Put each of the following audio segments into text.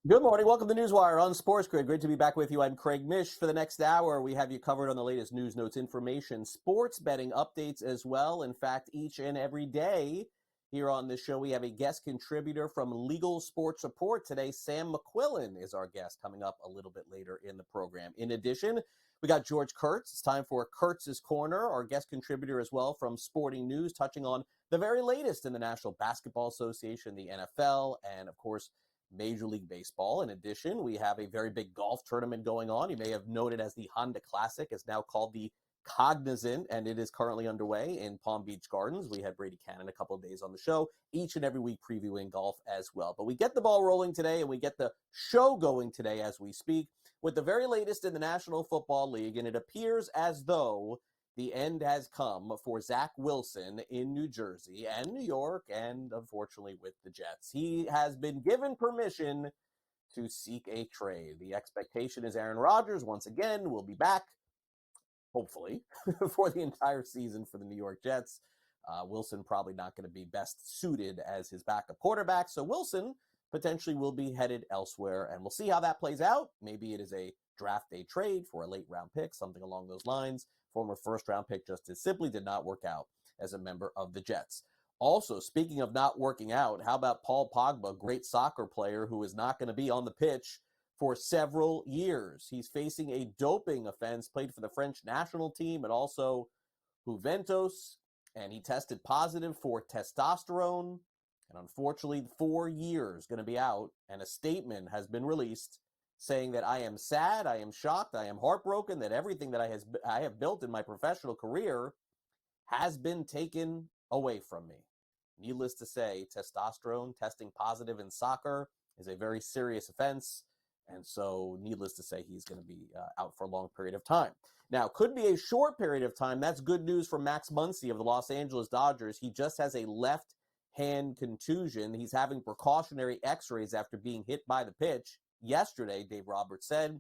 Good morning. Welcome to NewsWire on SportsGrid. Great to be back with you. I'm Craig Mish. For the next hour, we have you covered on the latest news, notes, information, sports betting updates as well. In fact, each and every day here on this show, we have a guest contributor from Legal Sports Report. Today, Sam McQuillan is our guest, coming up a little bit later in the program. In addition, we got George Kurtz. It's time for Kurtz's Corner, our guest contributor as well from Sporting News, touching on the very latest in the National Basketball Association, the NFL, and of course, Major League Baseball. In addition, we have a very big golf tournament going on. You may have noted as the Honda Classic is now called the Cognizant, and it is currently underway in Palm Beach Gardens. We had Brady Cannon a couple of days on the show, each and every week previewing golf as well. But we get the ball rolling today, and we get the show going today as we speak with the very latest in the National Football League, and it appears as though the end has come for Zach Wilson in New Jersey and New York, and unfortunately with the Jets. He has been given permission to seek a trade. The expectation is Aaron Rodgers, once again, will be back, hopefully, for the entire season for the New York Jets. Wilson probably not going to be best suited as his backup quarterback, so Wilson potentially will be headed elsewhere, and we'll see how that plays out. Maybe it is a draft day trade for a late round pick, something along those lines. Former first-round pick just simply did not work out as a member of the Jets. Also, speaking of not working out, how about Paul Pogba, great soccer player who is not going to be on the pitch for several years. He's facing a doping offense, played for the French national team and also Juventus, and he tested positive for testosterone. And unfortunately, 4 years going to be out, and a statement has been released saying that I am sad, I am shocked, I am heartbroken that everything that I have built in my professional career has been taken away from me. Needless to say, testosterone testing positive in soccer is a very serious offense, and so needless to say, he's going to be out for a long period of time. Now, could be a short period of time. That's good news for Max Muncy of the Los Angeles Dodgers. He just has a left hand contusion. He's having precautionary x-rays after being hit by the pitch yesterday, Dave Roberts said.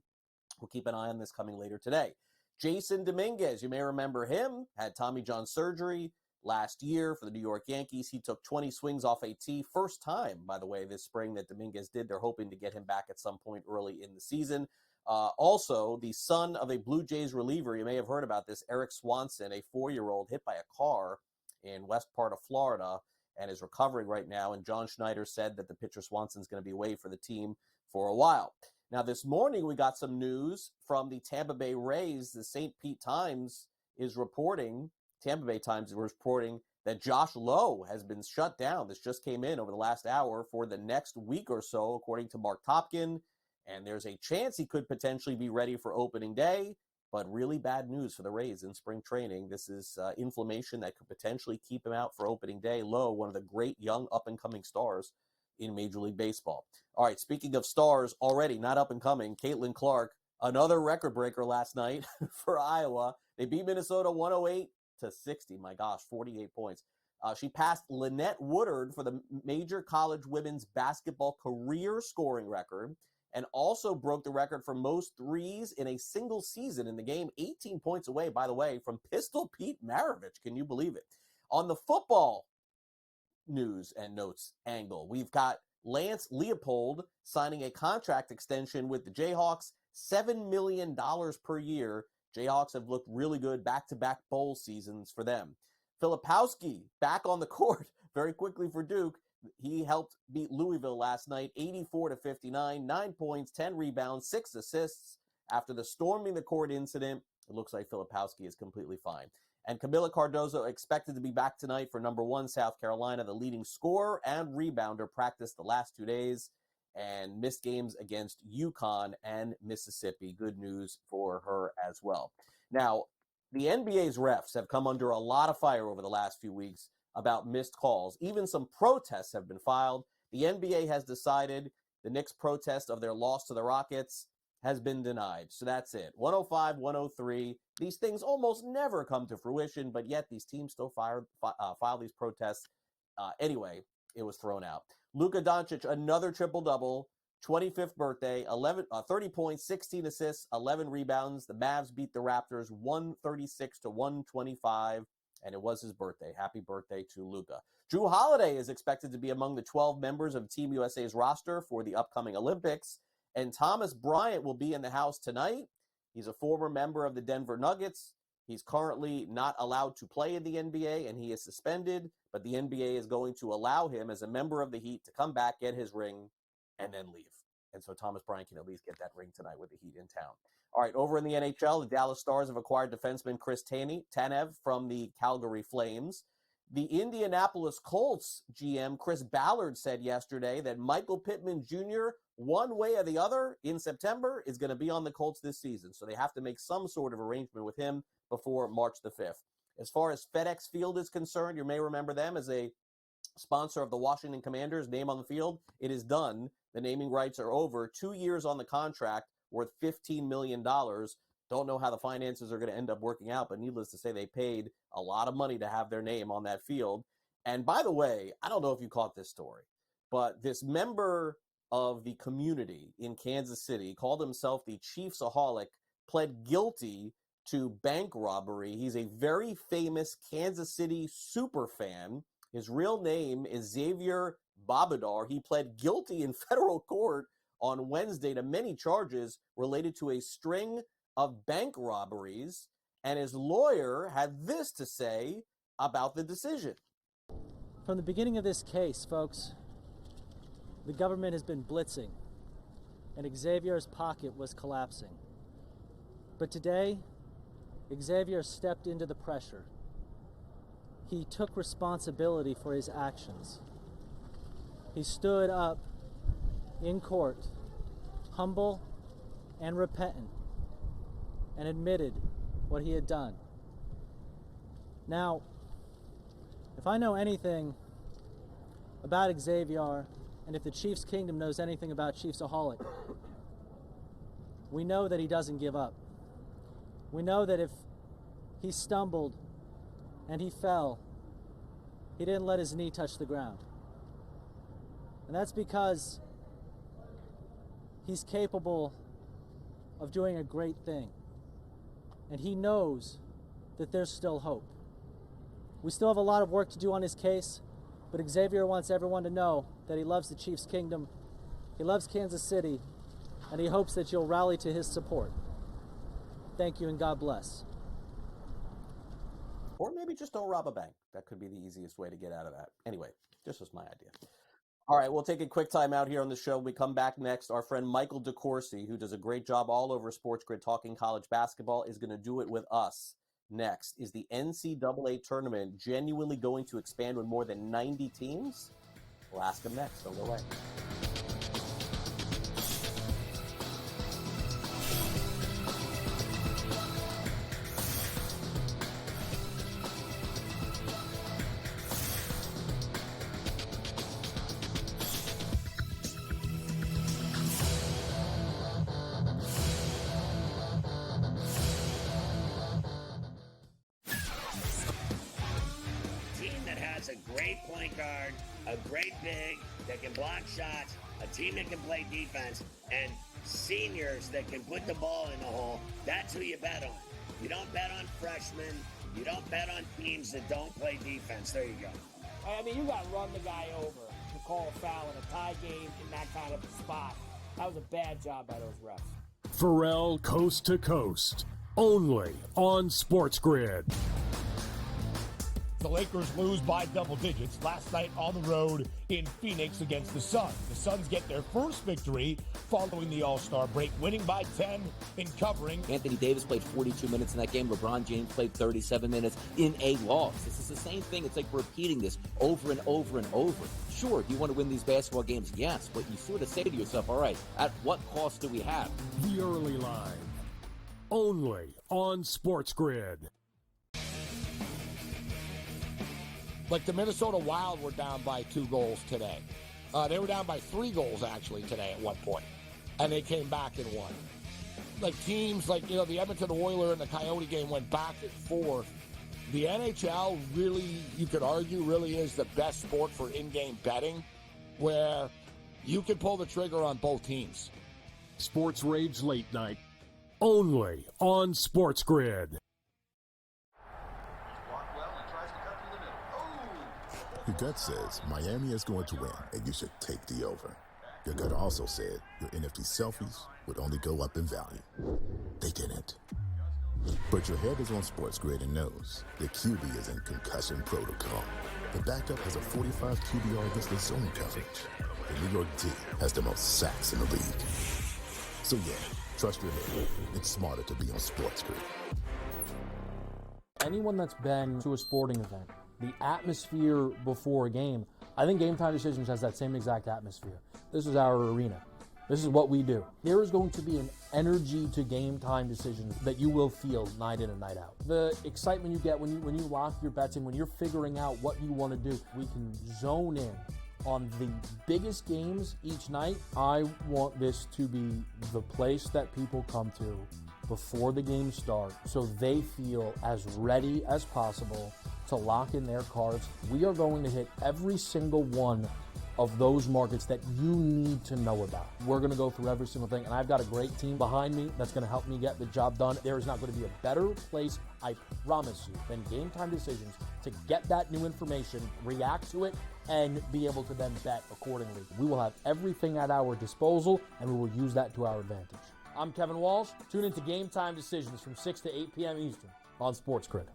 We'll keep an eye on this coming later today. Jason Dominguez, you may remember him, had Tommy John surgery last year for the New York Yankees. He took 20 swings off a tee. First time, by the way, this spring that Dominguez did. They're hoping to get him back at some point early in the season. Also, the son of a Blue Jays reliever, you may have heard about this, Eric Swanson, a 4-year-old hit by a car in west part of Florida and is recovering right now. And John Schneider said that the pitcher Swanson's going to be away for the team for a while. Now, this morning, we got some news from the Tampa Bay Rays. The St. Pete Times is reporting, Tampa Bay Times is reporting that Josh Lowe has been shut down. This just came in over the last hour for the next week or so, according to Mark Topkin. And there's a chance he could potentially be ready for opening day, but really bad news for the Rays in spring training. This is inflammation that could potentially keep him out for opening day. Lowe, one of the great young up-and-coming stars in Major League Baseball. All right, speaking of stars already, not up and coming, Caitlin Clark, another record breaker last night for Iowa. They beat Minnesota 108-60. My gosh, 48 points. She passed Lynette Woodard for the major college women's basketball career scoring record and also broke the record for most threes in a single season in the game, 18 points away, by the way, from Pistol Pete Maravich. Can you believe it? On the football news and notes angle, we've got Lance Leopold signing a contract extension with the Jayhawks, $7 million per year. Jayhawks have looked really good, back-to-back bowl seasons for them. Filipowski back on the court very quickly for Duke. He helped beat Louisville last night, 84-59, 9 points, 10 rebounds, 6 assists. After the storming the court incident, it looks like Filipowski is completely fine. And Camila Cardozo expected to be back tonight for number 1 South Carolina. The leading scorer and rebounder practiced the last 2 days and missed games against UConn and Mississippi. Good news for her as well. Now, the NBA's refs have come under a lot of fire over the last few weeks about missed calls. Even some protests have been filed. The NBA has decided the Knicks' protest of their loss to the Rockets has been denied. So that's it. 105, 103. These things almost never come to fruition, but yet these teams still file these protests. Anyway, it was thrown out. Luka Doncic, another triple-double, 25th birthday, 30 points, 16 assists, 11 rebounds. The Mavs beat the Raptors 136-125. and it was his birthday. Happy birthday to Luka. Jrue Holiday is expected to be among the 12 members of Team USA's roster for the upcoming Olympics, and Thomas Bryant will be in the house tonight. He's a former member of the Denver Nuggets. He's currently not allowed to play in the NBA, and he is suspended, but the NBA is going to allow him as a member of the Heat to come back, get his ring, and then leave. And so Thomas Bryant can at least get that ring tonight with the Heat in town. All right, over in the NHL, the Dallas Stars have acquired defenseman Chris Tanev from the Calgary Flames. The Indianapolis Colts GM Chris Ballard said yesterday that Michael Pittman Jr., one way or the other, in September, is going to be on the Colts this season. So they have to make some sort of arrangement with him before March the 5th. As far as FedEx Field is concerned, you may remember them as a sponsor of the Washington Commanders, name on the field. It is done. The naming rights are over. 2 years on the contract, worth $15 million. Don't know how the finances are going to end up working out, but needless to say, they paid a lot of money to have their name on that field. And by the way, I don't know if you caught this story, but this member of the community in Kansas City called himself the Chiefsaholic, pled guilty to bank robbery. He's a very famous Kansas City super fan. His real name is Xavier Babadar. He pled guilty in federal court on Wednesday to many charges related to a string of bank robberies, and his lawyer had this to say about the decision. From the beginning of this case, folks, the government has been blitzing, and Xavier's pocket was collapsing. But today, Xavier stepped into the pressure. He took responsibility for his actions. He stood up in court, humble and repentant, and admitted what he had done. Now, if I know anything about Xavier, and if the Chiefs Kingdom knows anything about Chiefsaholic, we know that he doesn't give up. We know that if he stumbled and he fell, he didn't let his knee touch the ground. And that's because he's capable of doing a great thing. And he knows that there's still hope. We still have a lot of work to do on his case, but Xavier wants everyone to know that he loves the Chiefs Kingdom, he loves Kansas City, and he hopes that you'll rally to his support. Thank you and God bless. Or maybe just don't rob a bank. That could be the easiest way to get out of that. Anyway, this was my idea. All right, we'll take a quick time out here on the show. When we come back next, our friend Michael DeCourcy, who does a great job all over SportsGrid talking college basketball, is going to do it with us next. Is the NCAA tournament genuinely going to expand with more than 90 teams? We'll ask him next. Don't go away. A team that can play defense, and seniors that can put the ball in the hole. That's who you bet on. You don't bet on freshmen. You don't bet on teams that don't play defense. There you go. I mean, you got to run the guy over to call a foul in a tie game in that kind of a spot. That was a bad job by those refs. Pharrell Coast to Coast, only on SportsGrid. The Lakers lose by double digits last night on the road in Phoenix against the Suns. The Suns get their first victory following the All-Star break, winning by 10 in covering. Anthony Davis played 42 minutes in that game. LeBron James played 37 minutes in a loss. This is the same thing. It's like repeating this over and over and over. Sure, do you want to win these basketball games? Yes, but you sort of say to yourself, all right, at what cost do we have? The Early Line, only on SportsGrid. Like the Minnesota Wild were down by 2 goals today. They were down by 3 goals, actually, today at one point. And they came back and won. Like teams like, the Edmonton Oilers and the Coyote game went back and forth. The NHL really, you could argue, really is the best sport for in-game betting, where you can pull the trigger on both teams. Sports Rage Late Night, only on SportsGrid. Your gut says Miami is going to win, and you should take the over. Your gut also said your NFT selfies would only go up in value. They didn't. But your head is on SportsGrid and knows the QB is in concussion protocol. The backup has a 45 QBR against the zone coverage. The New York D has the most sacks in the league. So yeah, trust your head. It's smarter to be on SportsGrid. Anyone that's been to a sporting event, the atmosphere before a game, I think Game Time Decisions has that same exact atmosphere. This is our arena. This is what we do. There is going to be an energy to Game Time Decisions that you will feel night in and night out. The excitement you get when you lock your bets in, when you're figuring out what you want to do, we can zone in on the biggest games each night. I want this to be the place that people come to before the games start so they feel as ready as possible to lock in their cards. We are going to hit every single one of those markets that you need to know about. We're going to go through every single thing, and I've got a great team behind me that's going to help me get the job done. There is not going to be a better place, I promise you, than Game Time Decisions to get that new information, react to it, and be able to then bet accordingly. We will have everything at our disposal, and we will use that to our advantage. I'm Kevin Walsh. Tune into Game Time Decisions from 6 to 8 p.m. Eastern on SportsGrid.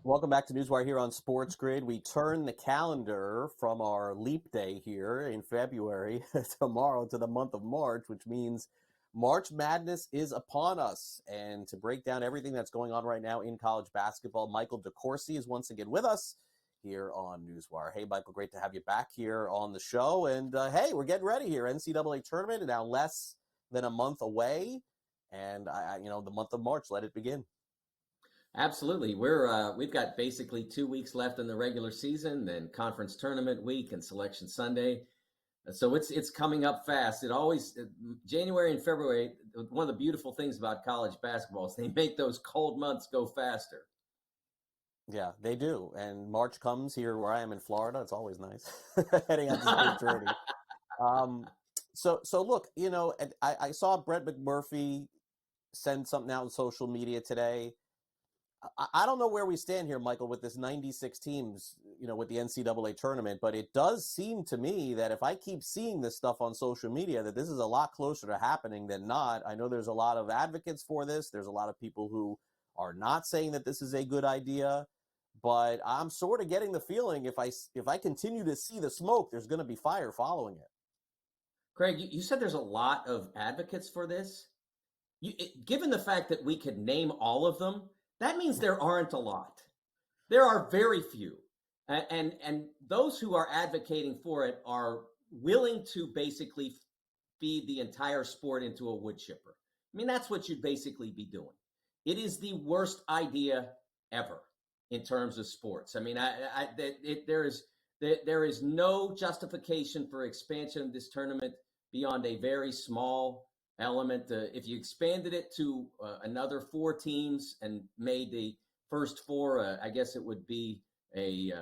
Welcome back to NewsWire here on SportsGrid. We turn the calendar from our leap day here in February tomorrow to the month of March, which means March Madness is upon us. And to break down everything that's going on right now in college basketball, Michael DeCourcy is once again with us here on NewsWire. Hey, Michael, great to have you back here on the show. And hey, we're getting ready here. NCAA tournament is now less than a month away. And, the month of March, let it begin. Absolutely. We've got basically 2 weeks left in the regular season, then conference tournament week and selection Sunday. So it's coming up fast. January and February, one of the beautiful things about college basketball is they make those cold months go faster. Yeah, they do. And March comes here where I am in Florida. It's always nice heading out to spring training. So look, I saw Brett McMurphy send something out on social media today. I don't know where we stand here, Michael, with this 96 teams, with the NCAA tournament, but it does seem to me that if I keep seeing this stuff on social media, that this is a lot closer to happening than not. I know there's a lot of advocates for this. There's a lot of people who are not saying that this is a good idea, but I'm sort of getting the feeling if I continue to see the smoke, there's going to be fire following it. Craig, you said there's a lot of advocates for this. Given the fact that we could name all of them, that means there aren't a lot. There are very few. And those who are advocating for it are willing to basically feed the entire sport into a wood chipper. I mean, that's what you'd basically be doing. It is the worst idea ever in terms of sports. I mean, there is no justification for expansion of this tournament beyond a very small element. If you expanded it to another 4 teams and made the first 4, I guess it would be a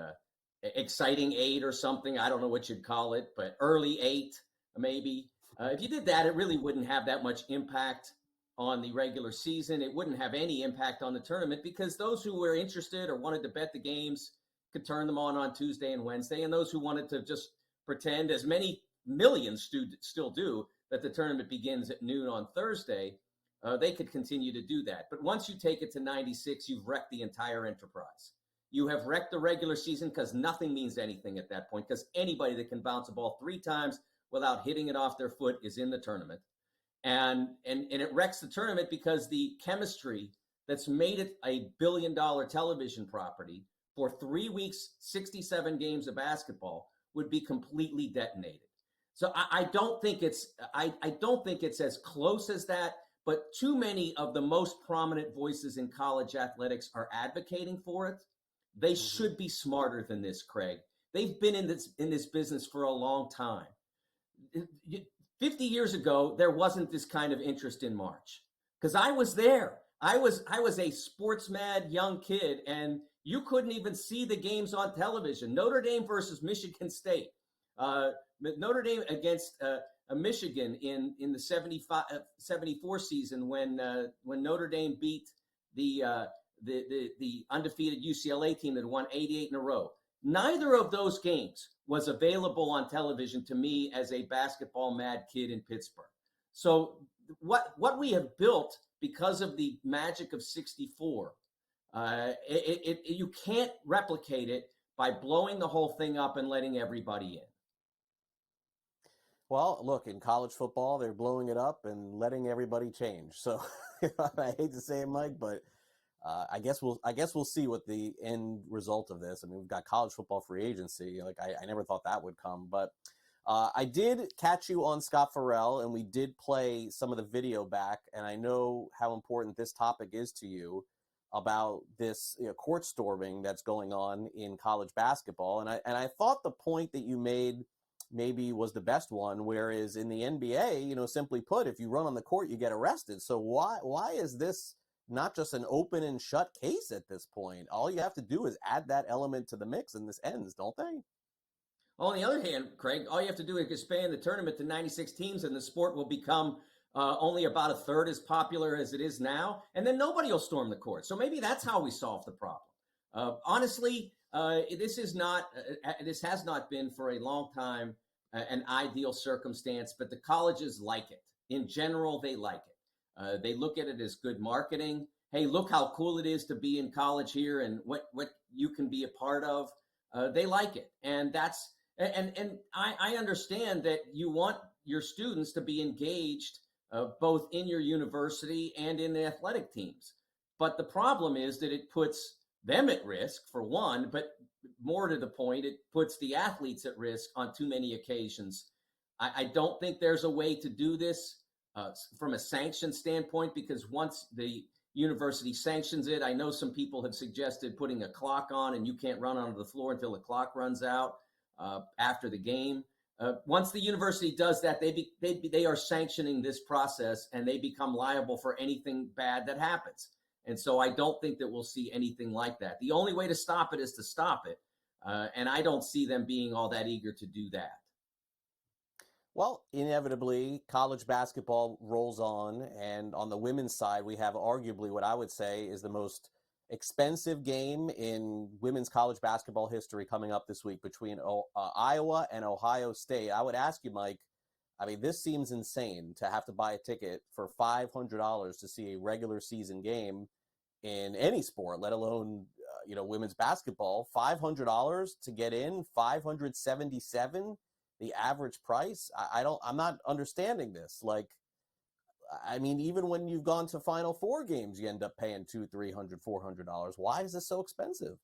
exciting 8 or something. I don't know what you'd call it, but early 8 maybe. If you did that, it really wouldn't have that much impact on the regular season. It wouldn't have any impact on the tournament because those who were interested or wanted to bet the games could turn them on Tuesday and Wednesday, and those who wanted to just pretend, as many millions still do, that the tournament begins at noon on Thursday, they could continue to do that. But once you take it to 96, you've wrecked the entire enterprise. You have wrecked the regular season because nothing means anything at that point, because anybody that can bounce a ball 3 times without hitting it off their foot is in the tournament. And it wrecks the tournament because the chemistry that's made it a billion-dollar television property for 3 weeks, 67 games of basketball would be completely detonated. So I don't think it's as close as that, but too many of the most prominent voices in college athletics are advocating for it. They should be smarter than this, Craig. They've been in this business for a long time. 50 years ago, there wasn't this kind of interest in March because I was there. I was a sports mad young kid, and you couldn't even see the games on television. Notre Dame versus Michigan State. Notre Dame against Michigan in the 74 season when Notre Dame beat the undefeated UCLA team that won 88 in a row. Neither of those games was available on television to me as a basketball mad kid in Pittsburgh. So what we have built because of the magic of 64, you can't replicate it by blowing the whole thing up and letting everybody in. Well, look, in college football, they're blowing it up and letting everybody change. So I hate to say it, Mike, but I guess we'll see what the end result of this. I mean, we've got college football free agency. Like I never thought that would come, but I did catch you on Scott Farrell, and we did play some of the video back. And I know how important this topic is to you about this court storming that's going on in college basketball. And I thought the point that you made maybe was the best one, whereas in the NBA, simply put, if you run on the court, you get arrested. So why is this not just an open and shut case at this point? All you have to do is add that element to the mix and this ends, don't they? On the other hand, Craig, all you have to do is expand the tournament to 96 teams and the sport will become only about a third as popular as it is now. And then nobody will storm the court. So maybe that's how we solve the problem. Honestly, this has not been for a long time an ideal circumstance, but the colleges like it. In general, they like it. They look at it as good marketing. Hey, look how cool it is to be in college here and what you can be a part of. They like it. And I understand that you want your students to be engaged both in your university and in the athletic teams. But the problem is that it puts them at risk, for one, but more to the point, it puts the athletes at risk on too many occasions. I don't think there's a way to do this from a sanction standpoint, because once the university sanctions it, I know some people have suggested putting a clock on and you can't run onto the floor until the clock runs out after the game. Once the university does that, they are sanctioning this process and they become liable for anything bad that happens. And so I don't think that we'll see anything like that. The only way to stop it is to stop it. And I don't see them being all that eager to do that. Well, inevitably, college basketball rolls on. And on the women's side, we have arguably what I would say is the most expensive game in women's college basketball history coming up this week between Iowa and Ohio State. I would ask you, Mike, I mean, this seems insane to have to buy a ticket for $500 to see a regular season game in any sport, let alone, women's basketball. $500 to get in, $577, the average price. I'm not understanding this. Like, I mean, even when you've gone to Final Four games, you end up paying $200, $300, $400. Why is this so expensive?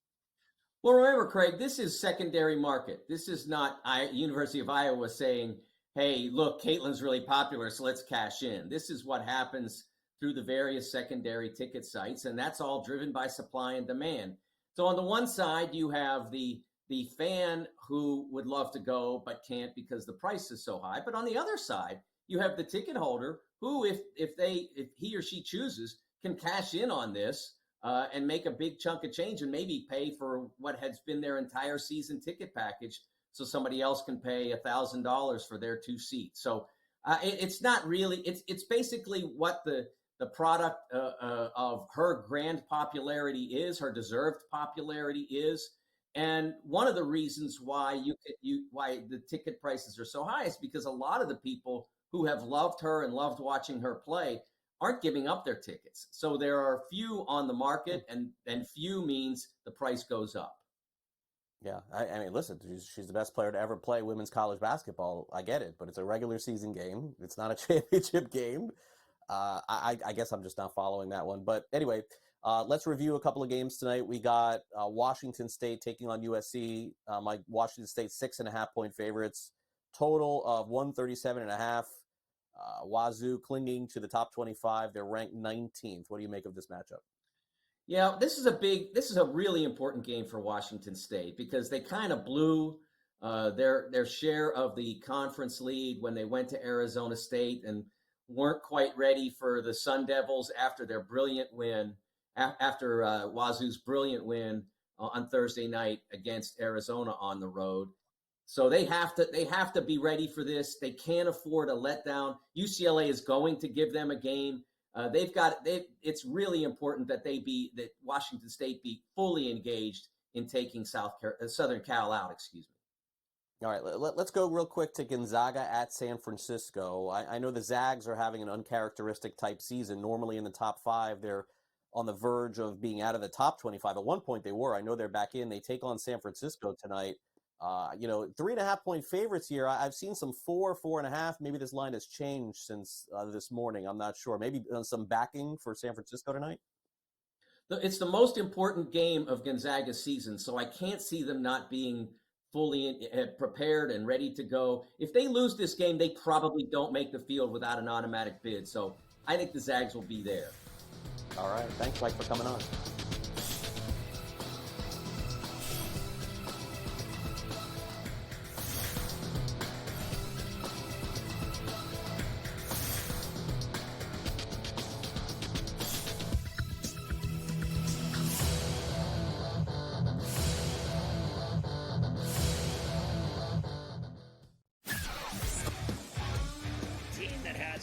Well, remember, Craig, this is secondary market. This is not University of Iowa saying, hey, look, Caitlin's really popular, so let's cash in. This is what happens through the various secondary ticket sites, and that's all driven by supply and demand. So on the one side, you have the fan who would love to go but can't because the price is so high. But on the other side, you have the ticket holder who, if he or she chooses, can cash in on this and make a big chunk of change and maybe pay for what has been their entire season ticket package, so somebody else can pay $1,000 for their 2 seats. So it's not really. It's basically what the product of her grand popularity is, her deserved popularity is. And one of the reasons why why the ticket prices are so high is because a lot of the people who have loved her and loved watching her play aren't giving up their tickets. So there are few on the market, and few means the price goes up. Yeah, I mean, listen, she's the best player to ever play women's college basketball. I get it, but it's a regular season game. It's not a championship game. I guess I'm just not following that one. But anyway, let's review a couple of games tonight. We got Washington State taking on USC. Washington State 6.5 point favorites, total of 137.5. Wazoo clinging to the top 25. They're ranked 19th. What do you make of this matchup? Yeah, this is a really important game for Washington State because they kind of blew their share of the conference lead when they went to Arizona State and weren't quite ready for the Sun Devils after their brilliant win, after Wazoo's brilliant win on Thursday night against Arizona on the road. So they have to be ready for this. They can't afford a letdown. UCLA is going to give them a game. It's really important that that Washington State be fully engaged in taking Southern Cal out. Excuse me. All right, let's go real quick to Gonzaga at San Francisco. I know the Zags are having an uncharacteristic type season. Normally in the top 5, they're on the verge of being out of the top 25. At one point they were. I know they're back in. They take on San Francisco tonight. 3.5 point favorites here. I've seen some 4.5. Maybe this line has changed since this morning. I'm not sure. Maybe some backing for San Francisco tonight. It's the most important game of Gonzaga's season, so I can't see them not being fully prepared and ready to go. If they lose this game, they probably don't make the field without an automatic bid. So I think the Zags will be there. All right. Thanks, Mike, for coming on.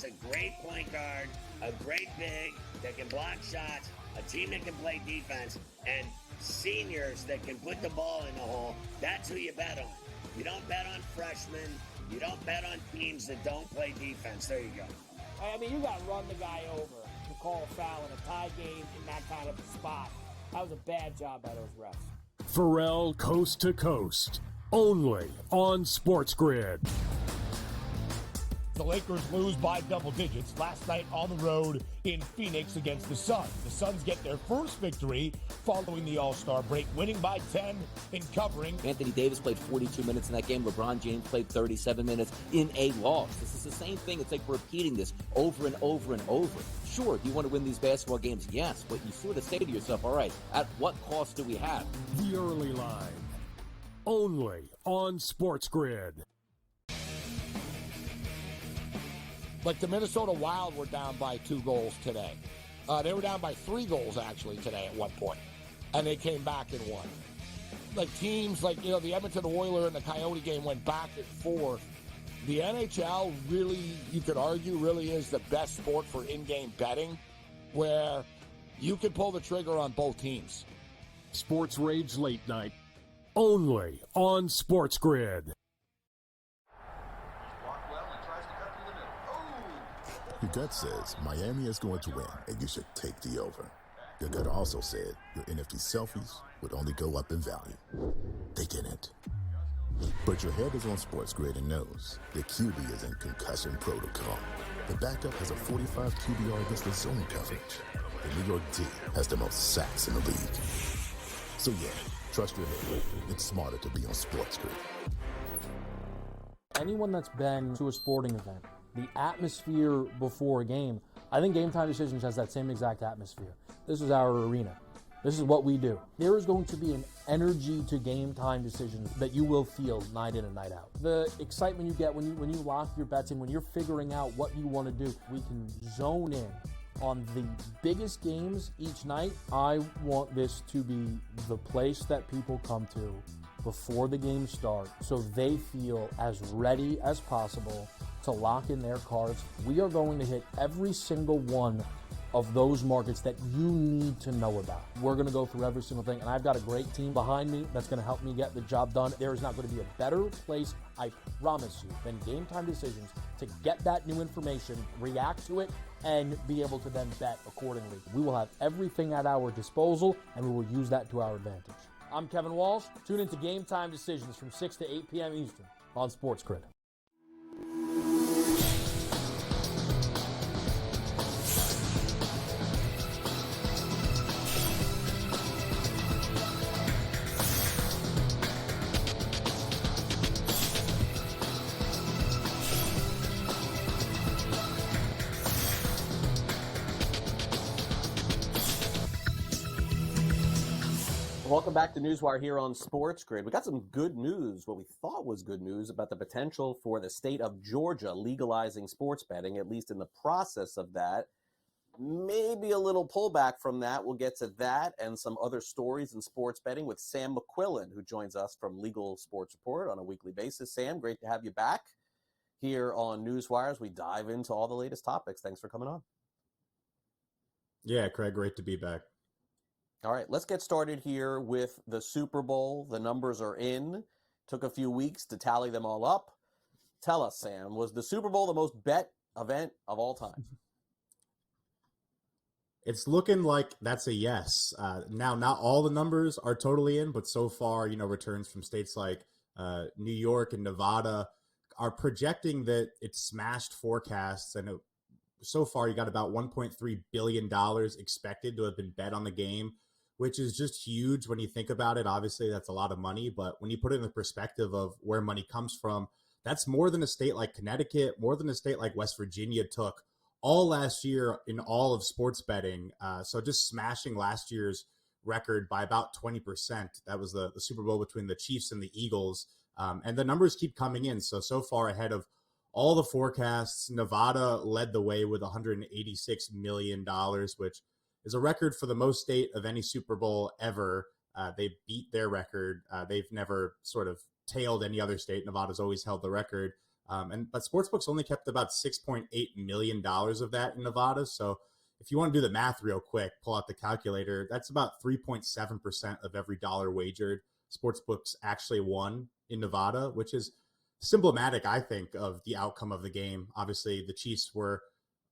A great point guard, a great big that can block shots, a team that can play defense, and seniors that can put the ball in the hole. That's who you bet on. You don't bet on freshmen. You don't bet on teams that don't play defense. There you go. I mean, you got to run the guy over to call a foul in a tie game in that kind of spot. That was a bad job by those refs. Pharrell Coast to Coast, only on SportsGrid. The Lakers lose by double digits last night on the road in Phoenix against the Suns. The Suns get their first victory following the All-Star break, winning by 10 in covering. Anthony Davis played 42 minutes in that game. LeBron James played 37 minutes in a loss. This is the same thing. It's like repeating this over and over and over. Sure, do you want to win these basketball games? Yes, but you sort of say to yourself, all right, at what cost do we have? The early line, only on SportsGrid. Like the Minnesota Wild were down by 2 goals today. They were down by 3 goals, actually, today at one point. And they came back and won. Like teams like, the Edmonton Oilers and the Coyote game went back and forth. The NHL really, you could argue, really is the best sport for in-game betting, where you can pull the trigger on both teams. Sports Rage Late Night, only on SportsGrid. Your gut says Miami is going to win, and you should take the over. Your gut also said your NFT selfies would only go up in value. They didn't. But your head is on SportsGrid and knows the QB is in concussion protocol. The backup has a 45 QBR against the zone coverage. The New York D has the most sacks in the league. So yeah, trust your head. It's smarter to be on SportsGrid. Anyone that's been to a sporting event, the atmosphere before a game, I think Game Time Decisions has that same exact atmosphere. This is our arena. This is what we do. There is going to be an energy to Game Time Decisions that you will feel night in and night out. The excitement you get when you lock your bets in, when you're figuring out what you want to do, we can zone in on the biggest games each night. I want this to be the place that people come to before the games start so they feel as ready as possible to lock in their cards. We are going to hit every single one of those markets that you need to know about. We're going to go through every single thing, and I've got a great team behind me that's going to help me get the job done. There is not going to be a better place, I promise you, than Game Time Decisions to get that new information, react to it, and be able to then bet accordingly. We will have everything at our disposal, and we will use that to our advantage. I'm Kevin Walsh. Tune into Game Time Decisions from 6 to 8 p.m. Eastern on SportsGrid. Welcome back to NewsWire here on SportsGrid. We got some good news, what we thought was good news, about the potential for the state of Georgia legalizing sports betting, at least in the process of that. Maybe a little pullback from that. We'll get to that and some other stories in sports betting with Sam McQuillan, who joins us from Legal Sports Report on a weekly basis. Sam, great to have you back here on NewsWire as we dive into all the latest topics. Thanks for coming on. Yeah, Craig, great to be back. All right, let's get started here with the Super Bowl. The numbers are in. Took a few weeks to tally them all up. Tell us, Sam, was the Super Bowl the most bet event of all time? It's looking like that's a yes. Now, not all the numbers are totally in, but so far, returns from states like New York and Nevada are projecting that it smashed forecasts. And so far, you got about $1.3 billion expected to have been bet on the game, which is just huge when you think about it. Obviously, that's a lot of money, but when you put it in the perspective of where money comes from, that's more than a state like Connecticut, more than a state like West Virginia took all last year in all of sports betting. So just smashing last year's record by about 20%. That was the Super Bowl between the Chiefs and the Eagles. And the numbers keep coming in. So far ahead of all the forecasts. Nevada led the way with $186 million, which is a record for the most state of any Super Bowl ever. They beat their record. They've never sort of tailed any other state. Nevada's always held the record. But sportsbooks only kept about $6.8 million of that in Nevada. So if you want to do the math real quick, pull out the calculator, that's about 3.7% of every dollar wagered. Sportsbooks actually won in Nevada, which is symptomatic, I think, of the outcome of the game. Obviously, the Chiefs were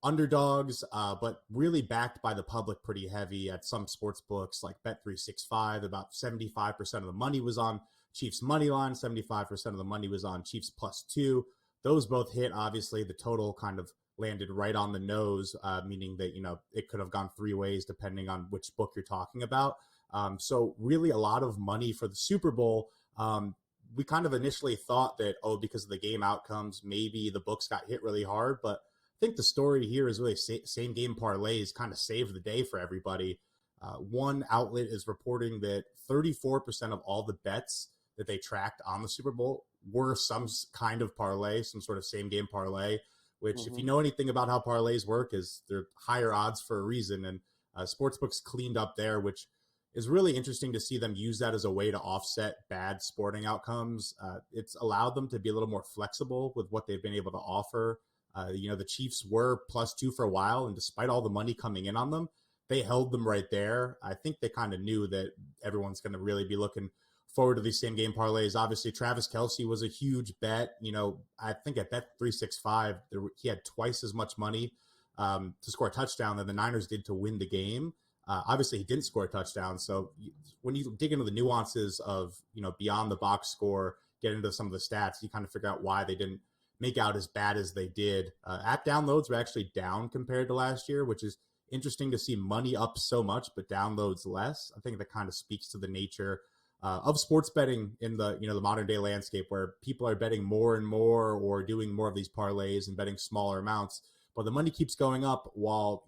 underdogs, but really backed by the public pretty heavy at some sports books like Bet365. About 75% of the money was on Chiefs money line, 75% of the money was on Chiefs +2. Those both hit. Obviously, the total kind of landed right on the nose, meaning that, it could have gone three ways depending on which book you're talking about. So really a lot of money for the Super Bowl. We kind of initially thought that, because of the game outcomes, maybe the books got hit really hard, but I think the story here is really same game parlays kind of saved the day for everybody. One outlet is reporting that 34% of all the bets that they tracked on the Super Bowl were some kind of parlay, some sort of same game parlay, which if you know anything about how parlays work, is they're higher odds for a reason. And sportsbooks cleaned up there, which is really interesting to see them use that as a way to offset bad sporting outcomes. It's allowed them to be a little more flexible with what they've been able to offer. The Chiefs were +2 for a while, and despite all the money coming in on them, they held them right there. I think they kind of knew that everyone's going to really be looking forward to these same game parlays. Obviously, Travis Kelce was a huge bet. I think at Bet365, he had twice as much money to score a touchdown than the Niners did to win the game. Obviously, he didn't score a touchdown. So when you dig into the nuances of, beyond the box score, get into some of the stats, you kind of figure out why they didn't make out as bad as they did. App downloads were actually down compared to last year, which is interesting to see. Money up so much, but downloads less. I think that kind of speaks to the nature of sports betting in the, the modern day landscape, where people are betting more and more or doing more of these parlays and betting smaller amounts, but the money keeps going up while,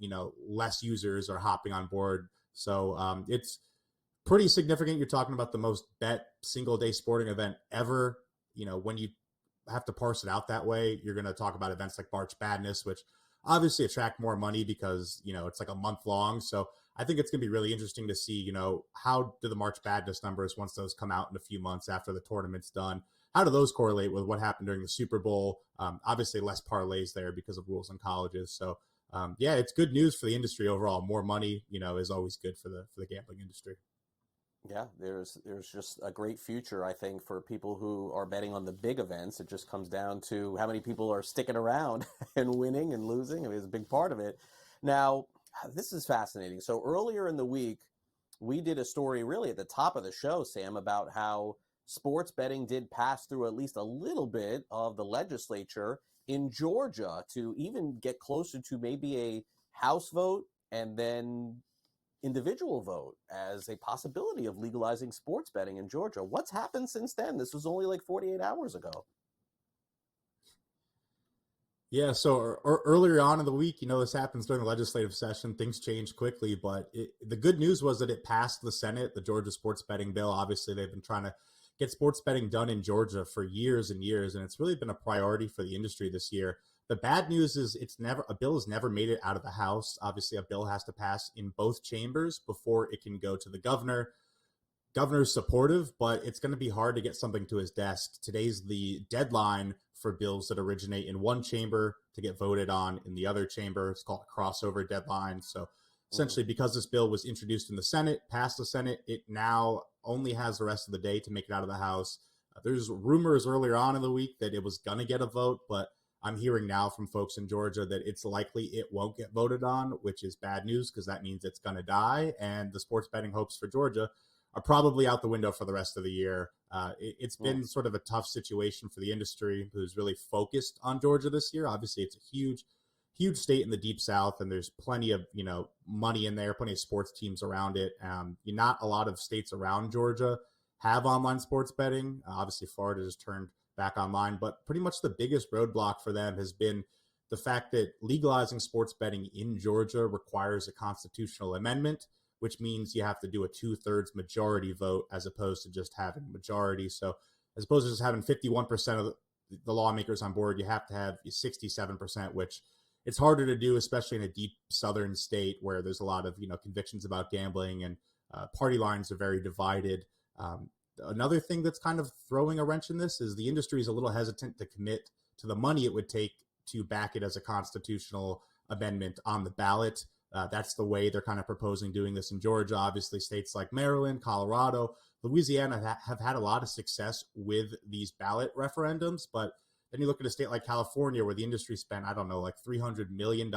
less users are hopping on board. So it's pretty significant. You're talking about the most bet single day sporting event ever. When you have to parse it out that way, you're going to talk about events like March Madness, which obviously attract more money because, it's like a month long. So I think it's going to be really interesting to see, how do the March Madness numbers, once those come out in a few months after the tournament's done, how do those correlate with what happened during the Super Bowl? Obviously less parlays there because of rules in colleges. So it's good news for the industry overall. More money, is always good for the gambling industry. Yeah, there's just a great future, I think, for people who are betting on the big events. It just comes down to how many people are sticking around and winning and losing. I mean, it's a big part of it. Now, this is fascinating. So earlier in the week, we did a story really at the top of the show, Sam, about how sports betting did pass through at least a little bit of the legislature in Georgia to even get closer to maybe a House vote and then individual vote as a possibility of legalizing sports betting in Georgia. What's happened since then? This was only like 48 hours ago. Yeah, so earlier on in the week, this happens during the legislative session. Things change quickly, but the good news was that it passed the Senate, the Georgia sports betting bill. Obviously, they've been trying to get sports betting done in Georgia for years and years, and it's really been a priority for the industry this year. The bad news is a bill has never made it out of the House. Obviously, a bill has to pass in both chambers before it can go to the governor. Governor's supportive, but it's going to be hard to get something to his desk. Today's the deadline for bills that originate in one chamber to get voted on in the other chamber. It's called a crossover deadline. So essentially, because this bill was introduced in the Senate, passed the Senate, it now only has the rest of the day to make it out of the House. There's rumors earlier on in the week that it was going to get a vote, but I'm hearing now from folks in Georgia that it's likely it won't get voted on, which is bad news because that means it's going to die. And the sports betting hopes for Georgia are probably out the window for the rest of the year. It's been sort of a tough situation for the industry, who's really focused on Georgia this year. Obviously, it's a huge state in the Deep South, and there's plenty of money in there, plenty of sports teams around it. Not a lot of states around Georgia have online sports betting. Obviously, Florida just turned back online, but pretty much the biggest roadblock for them has been the fact that legalizing sports betting in Georgia requires a constitutional amendment, which means you have to do a 2/3 majority vote as opposed to just having majority. So as opposed to just having 51% of the lawmakers on board, you have to have 67%, which it's harder to do, especially in a deep southern state where there's a lot of convictions about gambling and party lines are very divided. Another thing that's kind of throwing a wrench in this is the industry is a little hesitant to commit to the money it would take to back it as a constitutional amendment on the ballot. That's the way they're kind of proposing doing this in Georgia. Obviously, states like Maryland, Colorado, Louisiana have had a lot of success with these ballot referendums. But then you look at a state like California where the industry spent, like $300 million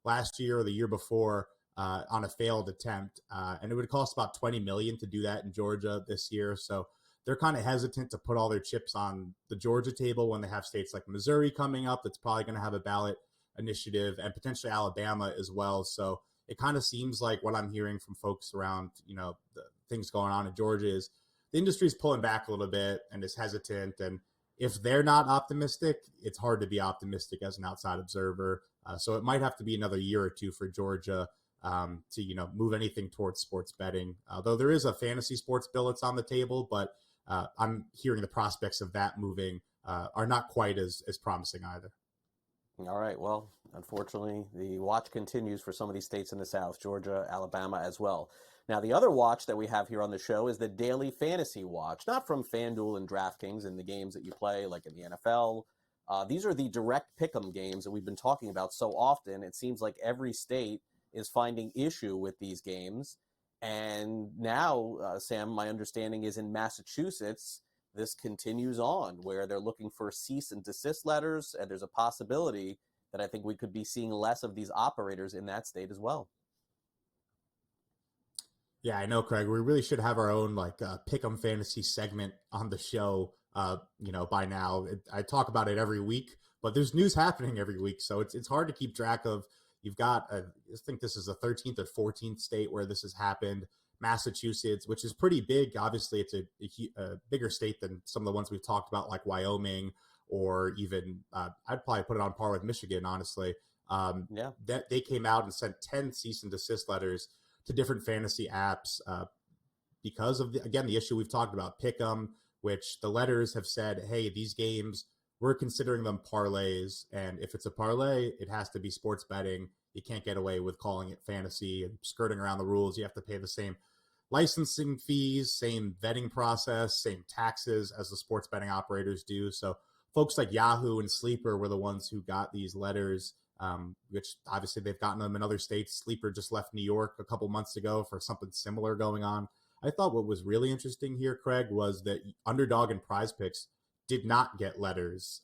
last year or the year before on a failed attempt. And it would cost about $20 million to do that in Georgia this year. So they're kind of hesitant to put all their chips on the Georgia table when they have states like Missouri coming up that's probably going to have a ballot initiative, and potentially Alabama as well. So it kind of seems like what I'm hearing from folks around, the things going on in Georgia is the industry is pulling back a little bit and is hesitant. And if they're not optimistic, it's hard to be optimistic as an outside observer. So it might have to be another year or two for Georgia to, move anything towards sports betting. Though there is a fantasy sports bill that's on the table, but I'm hearing the prospects of that moving are not quite as promising either. All right. Well, unfortunately, the watch continues for some of these states in the South, Georgia, Alabama as well. Now, the other watch that we have here on the show is the Daily Fantasy Watch, not from FanDuel and DraftKings and the games that you play, like in the NFL. These are the direct pick'em games that we've been talking about so often. It seems like every state is finding issue with these games. And now, Sam, my understanding is in Massachusetts, this continues on where they're looking for cease and desist letters, and there's a possibility that I think we could be seeing less of these operators in that state as well. Yeah, I know, Craig. We really should have our own pick'em fantasy segment on the show. By now, I talk about it every week, but there's news happening every week, so it's hard to keep track of. You've got, I think this is the 13th or 14th state where this has happened. Massachusetts, which is pretty big. Obviously, it's a bigger state than some of the ones we've talked about, like Wyoming, or even I'd probably put it on par with Michigan, honestly. That they came out and sent 10 cease and desist letters to different fantasy apps because of the issue we've talked about, Pick'em, which the letters have said, hey, these games, we're considering them parlays, and if it's a parlay, it has to be sports betting. You can't get away with calling it fantasy and skirting around the rules. You have to pay the same licensing fees, same vetting process, same taxes as the sports betting operators do. So folks like Yahoo and Sleeper were the ones who got these letters, which obviously they've gotten them in other states. Sleeper just left New York a couple months ago for something similar going on. I thought what was really interesting here, Craig, was that Underdog and Prize Picks did not get letters.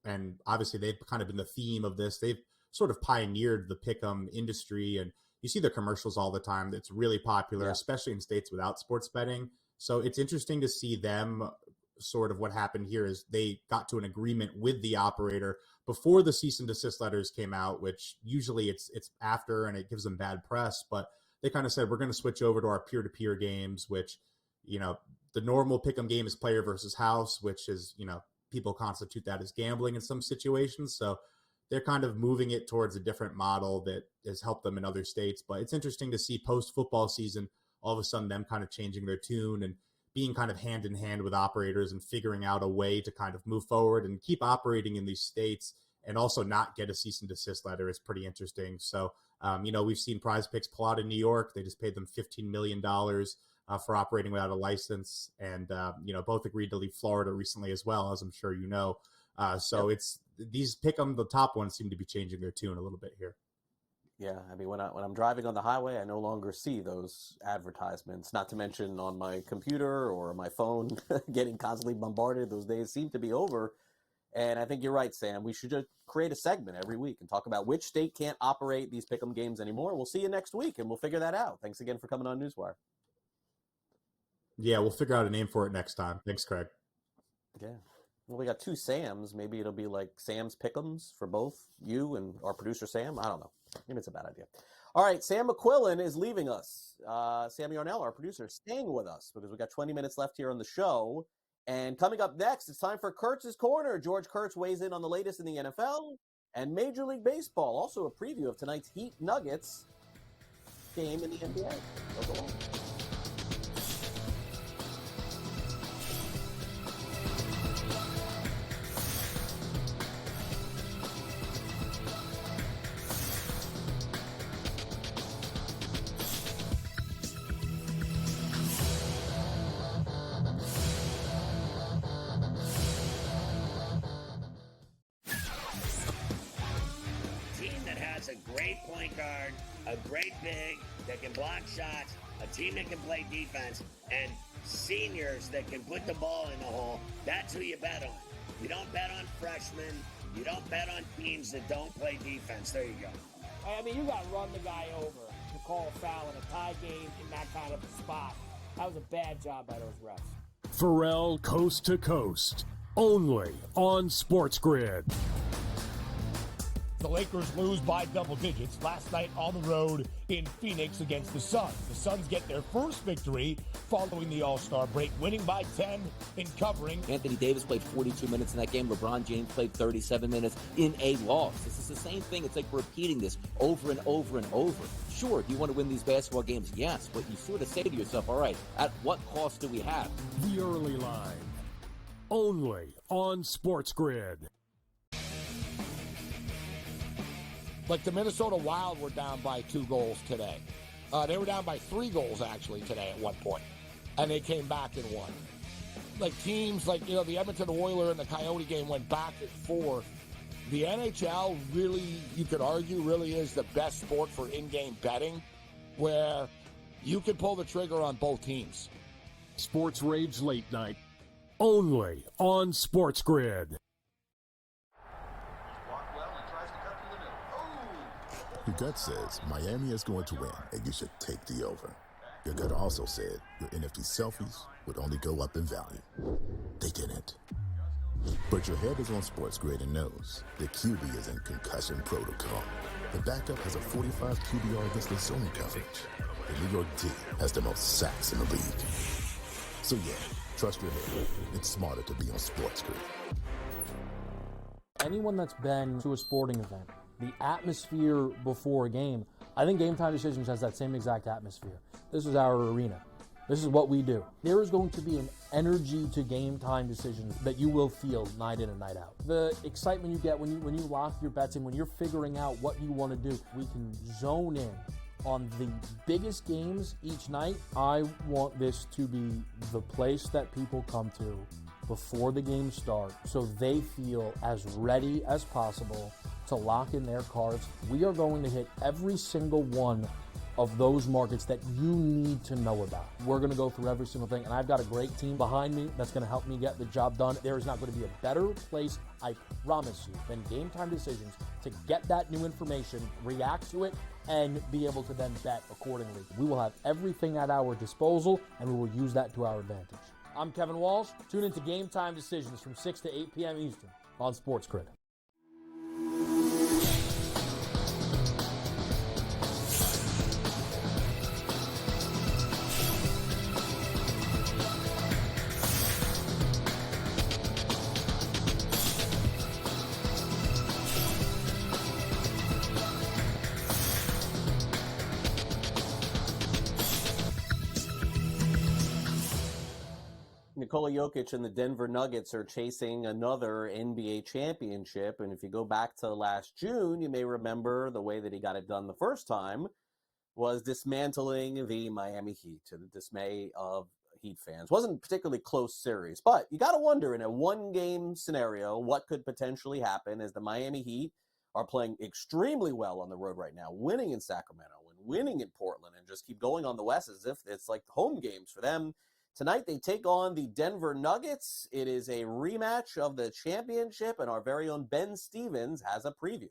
And obviously they've kind of been the theme of this. They've sort of pioneered the pick'em industry, and you see the commercials all the time. It's really popular, especially in states without sports betting. So it's interesting to see them. Sort of what happened here is they got to an agreement with the operator before the cease and desist letters came out, which usually it's after, and it gives them bad press. But they kind of said, we're going to switch over to our peer-to-peer games, which, the normal pick'em game is player versus house, which is, people constitute that as gambling in some situations. So they're kind of moving it towards a different model that has helped them in other states. But it's interesting to see post-football season, all of a sudden them kind of changing their tune and being kind of hand in hand with operators and figuring out a way to kind of move forward and keep operating in these states and also not get a cease and desist letter is pretty interesting. So, we've seen Prize Picks pull out in New York. They just paid them $15 million for operating without a license. And, both agreed to leave Florida recently as well, as I'm sure you know. It's these pick'em, the top ones seem to be changing their tune a little bit here. Yeah, I mean, when I'm driving on the highway, I no longer see those advertisements, not to mention on my computer or my phone, getting constantly bombarded. Those days seem to be over. And I think you're right, Sam. We should just create a segment every week and talk about which state can't operate these pick'em games anymore. We'll see you next week, and we'll figure that out. Thanks again for coming on NewsWire. Yeah, we'll figure out a name for it next time. Thanks, Craig. Yeah. Well, we got two Sams. Maybe it'll be like Sam's Pick'ems for both you and our producer, Sam. I don't know. Maybe it's a bad idea. All right, Sam McQuillan is leaving us. Sam Yarnell, our producer, is staying with us because we've got 20 minutes left here on the show. And coming up next, it's time for Kurtz's Corner. George Kurtz weighs in on the latest in the NFL and Major League Baseball. Also a preview of tonight's Heat Nuggets game in the NBA. So go on. A great point guard, a great big that can block shots, a team that can play defense, and seniors that can put the ball in the hole. That's who you bet on. You don't bet on freshmen. You don't bet on teams that don't play defense. There you go. I mean, you got to run the guy over to call a foul in a tie game in that kind of a spot. That was a bad job by those refs. Pharrell Coast to Coast, only on SportsGrid. The Lakers lose by double digits last night on the road in Phoenix against the Suns. The Suns get their first victory following the All-Star break, winning by 10 in covering. Anthony Davis played 42 minutes in that game. LeBron James played 37 minutes in a loss. This is the same thing. It's like repeating this over and over and over. Sure, do you want to win these basketball games? Yes, but you sort of say to yourself, all right, at what cost do we have? The Early Line, only on SportsGrid. Like the Minnesota Wild were down by 2 goals today. They were down by 3 goals, actually, today at one point. And they came back and won. Like teams like, the Edmonton Oilers and the Coyote game went back and forth. The NHL really, you could argue, really is the best sport for in-game betting, where you can pull the trigger on both teams. Sports Rage Late Night, only on SportsGrid. Your gut says Miami is going to win, and you should take the over. Your gut also said your NFT selfies would only go up in value. They didn't. But your head is on SportsGrid and knows the QB is in concussion protocol. The backup has a 45 QBR against the zone coverage. The New York D has the most sacks in the league. So yeah, trust your head. It's smarter to be on SportsGrid. Anyone that's been to a sporting event, the atmosphere before a game, I think Game Time Decisions has that same exact atmosphere. This is our arena. This is what we do. There is going to be an energy to Game Time Decisions that you will feel night in and night out. The excitement you get when you lock your bets in, when you're figuring out what you want to do, we can zone in on the biggest games each night. I want this to be the place that people come to before the games start so they feel as ready as possible to lock in their cards. We are going to hit every single one of those markets that you need to know about. We're going to go through every single thing, and I've got a great team behind me that's going to help me get the job done. There is not going to be a better place, I promise you, than Game Time Decisions to get that new information, react to it, and be able to then bet accordingly. We will have everything at our disposal, and we will use that to our advantage. I'm Kevin Walsh. Tune into Game Time Decisions from 6 to 8 p.m. Eastern on SportsGrid. Nikola Jokic and the Denver Nuggets are chasing another NBA championship. And if you go back to last June, you may remember the way that he got it done the first time was dismantling the Miami Heat to the dismay of Heat fans. Wasn't a particularly close series, but you got to wonder in a one-game scenario what could potentially happen as the Miami Heat are playing extremely well on the road right now, winning in Sacramento and winning in Portland, and just keep going on the West as if it's like home games for them. Tonight they take on the Denver Nuggets. It is a rematch of the championship, and our very own Ben Stevens has a preview.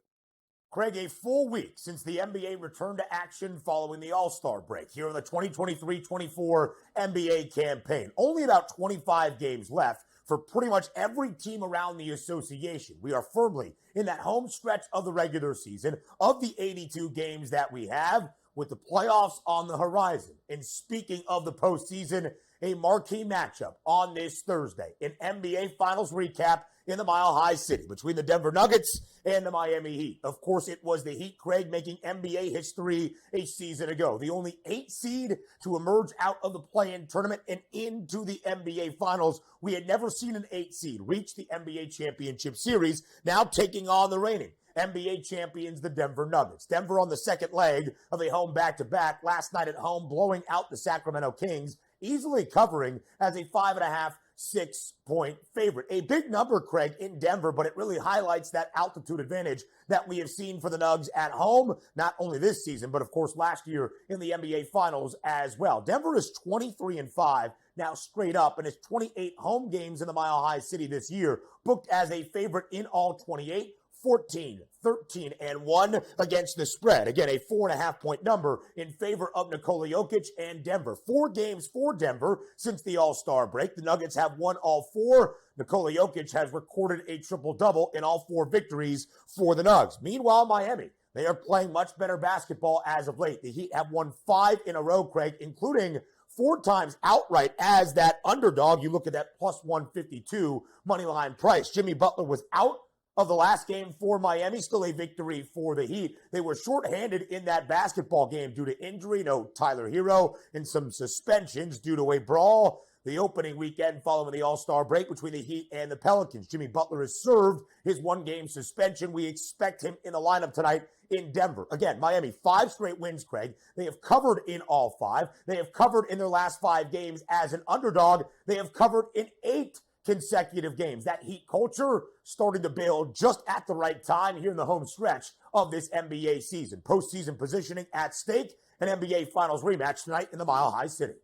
Craig, a full week since the NBA returned to action following the All-Star break here in the 2023-24 NBA campaign. Only about 25 games left for pretty much every team around the association. We are firmly in that home stretch of the regular season of the 82 games that we have, with the playoffs on the horizon. And speaking of the postseason, a marquee matchup on this Thursday, an NBA Finals recap in the Mile High City between the Denver Nuggets and the Miami Heat. Of course, it was the Heat, Craig, making NBA history a season ago. The only 8 seed to emerge out of the play-in tournament and into the NBA Finals. We had never seen an 8 seed reach the NBA Championship Series, now taking on the reigning NBA champions, the Denver Nuggets. Denver on the second leg of a home back-to-back last night at home, blowing out the Sacramento Kings, easily covering as a 5.5, 6-point favorite. A big number, Craig, in Denver, but it really highlights that altitude advantage that we have seen for the Nugs at home, not only this season, but of course last year in the NBA Finals as well. Denver is 23-5 now straight up, and it's 28 home games in the Mile High City this year, booked as a favorite in all 28. 14, 13, and 1 against the spread. Again, a 4.5-point number in favor of Nikola Jokic and Denver. 4 games for Denver since the All-Star break. The Nuggets have won all 4. Nikola Jokic has recorded a triple-double in all 4 victories for the Nugs. Meanwhile, Miami, they are playing much better basketball as of late. The Heat have won 5 in a row, Craig, including 4 times outright as that underdog. You look at that plus 152 moneyline price. Jimmy Butler was out of the last game for Miami, still a victory for the Heat. They were shorthanded in that basketball game due to injury. No Tyler Hero and some suspensions due to a brawl the opening weekend following the All-Star break between the Heat and the Pelicans. Jimmy Butler has served his 1-game suspension. We expect him in the lineup tonight in Denver. Again, Miami, 5 straight wins, Craig. They have covered in all 5. They have covered in their last 5 games as an underdog. They have covered in 8 consecutive games. That Heat culture started to build just at the right time here in the home stretch of this NBA season. Postseason positioning at stake, an NBA Finals rematch tonight in the Mile High City.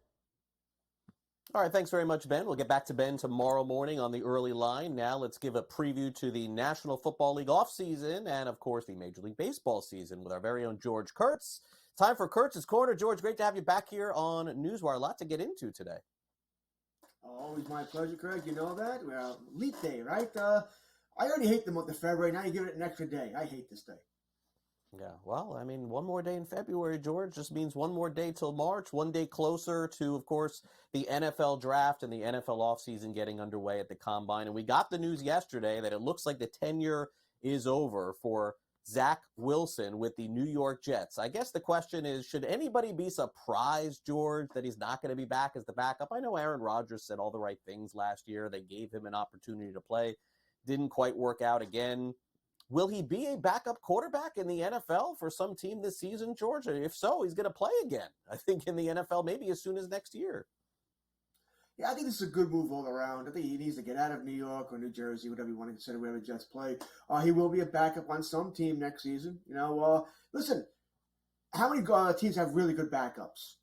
All right, thanks very much, Ben. We'll get back to Ben tomorrow morning on the early line. Now let's give a preview to the National Football League offseason and, of course, the Major League Baseball season with our very own George Kurtz. Time for Kurtz's Corner. George, great to have you back here on NewsWire. A lot to get into today. Always my pleasure, Craig. You know that. Well, leap day, right? I already hate the month of February. Now you give it an extra day. I hate this day. Yeah, well, I mean, one more day in February, George, just means one more day till March, one day closer to, of course, the NFL draft and the NFL offseason getting underway at the Combine. And we got the news yesterday that it looks like the tenure is over for Zach Wilson with the New York Jets. I guess the question is, should anybody be surprised, George, that he's not going to be back as the backup? I know Aaron Rodgers said all the right things last year. They gave him an opportunity to play. Didn't quite work out again. Will he be a backup quarterback in the NFL for some team this season, George? If so, he's going to play again, I think, in the NFL maybe as soon as next year. Yeah, I think this is a good move all around. I think he needs to get out of New York or New Jersey, whatever you want to consider, wherever Jets play. He will be a backup on some team next season. You know, listen, how many teams have really good backups?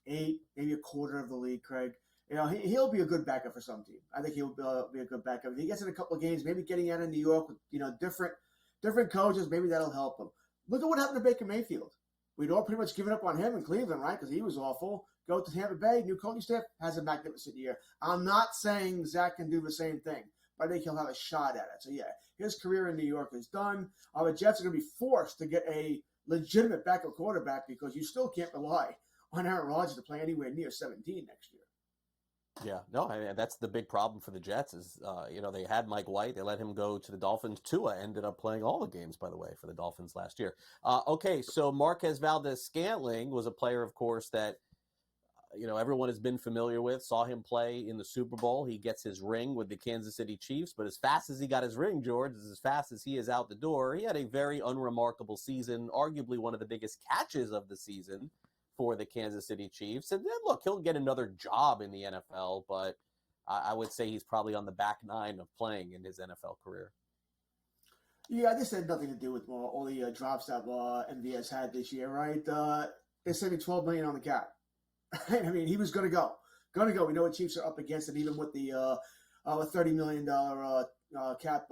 8, maybe a quarter of the league, Craig. You know, he'll be a good backup for some team. I think he'll be a good backup. If he gets in a couple of games, maybe getting out of New York with, you know, different coaches, maybe that'll help him. Look at what happened to Baker Mayfield. We'd all pretty much given up on him in Cleveland, right? Because he was awful. Go to Tampa Bay, new coaching staff, has a magnificent year. I'm not saying Zach can do the same thing, but I think he'll have a shot at it. So, yeah, his career in New York is done. The Jets are going to be forced to get a legitimate backup quarterback because you still can't rely on Aaron Rodgers to play anywhere near 17 next year. Yeah, no, I mean, that's the big problem for the Jets is, you know, they had Mike White. They let him go to the Dolphins. Tua ended up playing all the games, by the way, for the Dolphins last year. Okay, so Marquez Valdez-Scantling was a player, of course, that everyone has been familiar with, saw him play in the Super Bowl. He gets his ring with the Kansas City Chiefs, but as fast as he got his ring, George, is as fast as he is out the door. He had a very unremarkable season, arguably one of the biggest catches of the season for the Kansas City Chiefs. And then, look, he'll get another job in the NFL, but I would say he's probably on the back nine of playing in his NFL career. Yeah, this had nothing to do with all the drops that MVS had this year, right? They're saving $12 million on the cap. I mean, he was going to go. We know what Chiefs are up against, and even with the $30 million cap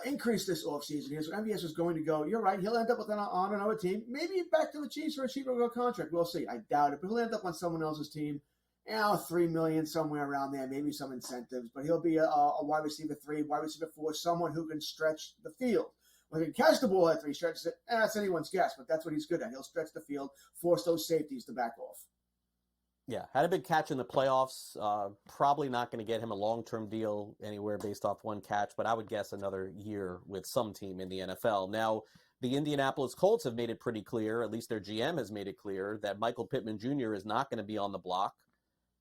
increase this offseason here, so MVS was going to go. You're right. He'll end up on another team. Maybe back to the Chiefs for a cheaper contract. We'll see. I doubt it, but he'll end up on someone else's team. $3 million, somewhere around there, maybe some incentives, but he'll be a wide receiver 3, wide receiver 4, someone who can stretch the field. Whether he can catch the ball after he stretches it, that's anyone's guess, but that's what he's good at. He'll stretch the field, force those safeties to back off. Yeah, had a big catch in the playoffs. Probably not going to get him a long-term deal anywhere based off one catch, but I would guess another year with some team in the NFL. Now, the Indianapolis Colts have made it pretty clear, at least their GM has made it clear, that Michael Pittman Jr. is not going to be on the block.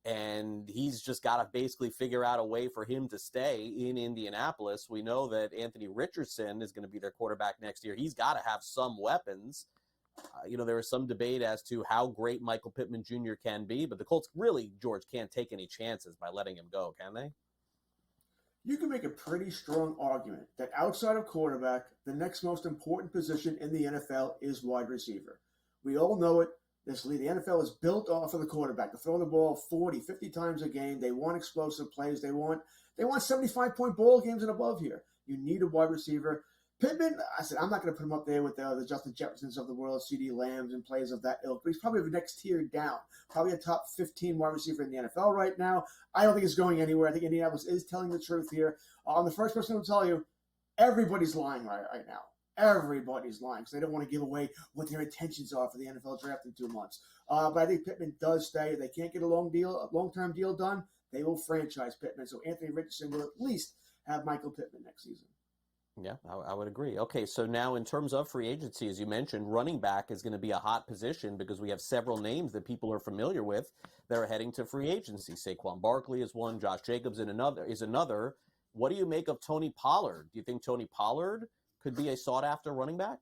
And he's just got to basically figure out a way for him to stay in Indianapolis. We know that Anthony Richardson is going to be their quarterback next year. He's got to have some weapons. There is some debate as to how great Michael Pittman Jr. can be, but the Colts really, George, can't take any chances by letting him go, can they? You can make a pretty strong argument that outside of quarterback, the next most important position in the NFL is wide receiver. We all know it. This league, the NFL is built off of the quarterback to throw the ball 40, 50 times a game. They want explosive plays. They want 75-point ball games and above here. You need a wide receiver. Pittman, I said, I'm not going to put him up there with the Justin Jeffersons of the world, CeeDee Lambs and players of that ilk, but he's probably the next tier down. Probably a top 15 wide receiver in the NFL right now. I don't think it's going anywhere. I think Indianapolis is telling the truth here. I'm the first person to tell you, everybody's lying right now. Everybody's lying because they don't want to give away what their intentions are for the NFL draft in 2 months. But I think Pittman does stay. If they can't get a long-term deal done, they will franchise Pittman. So Anthony Richardson will at least have Michael Pittman next season. Yeah, I would agree. Okay, so now in terms of free agency, as you mentioned, running back is going to be a hot position because we have several names that people are familiar with that are heading to free agency. Saquon Barkley is one. Josh Jacobs is another. What do you make of Tony Pollard? Do you think Tony Pollard could be a sought-after running back?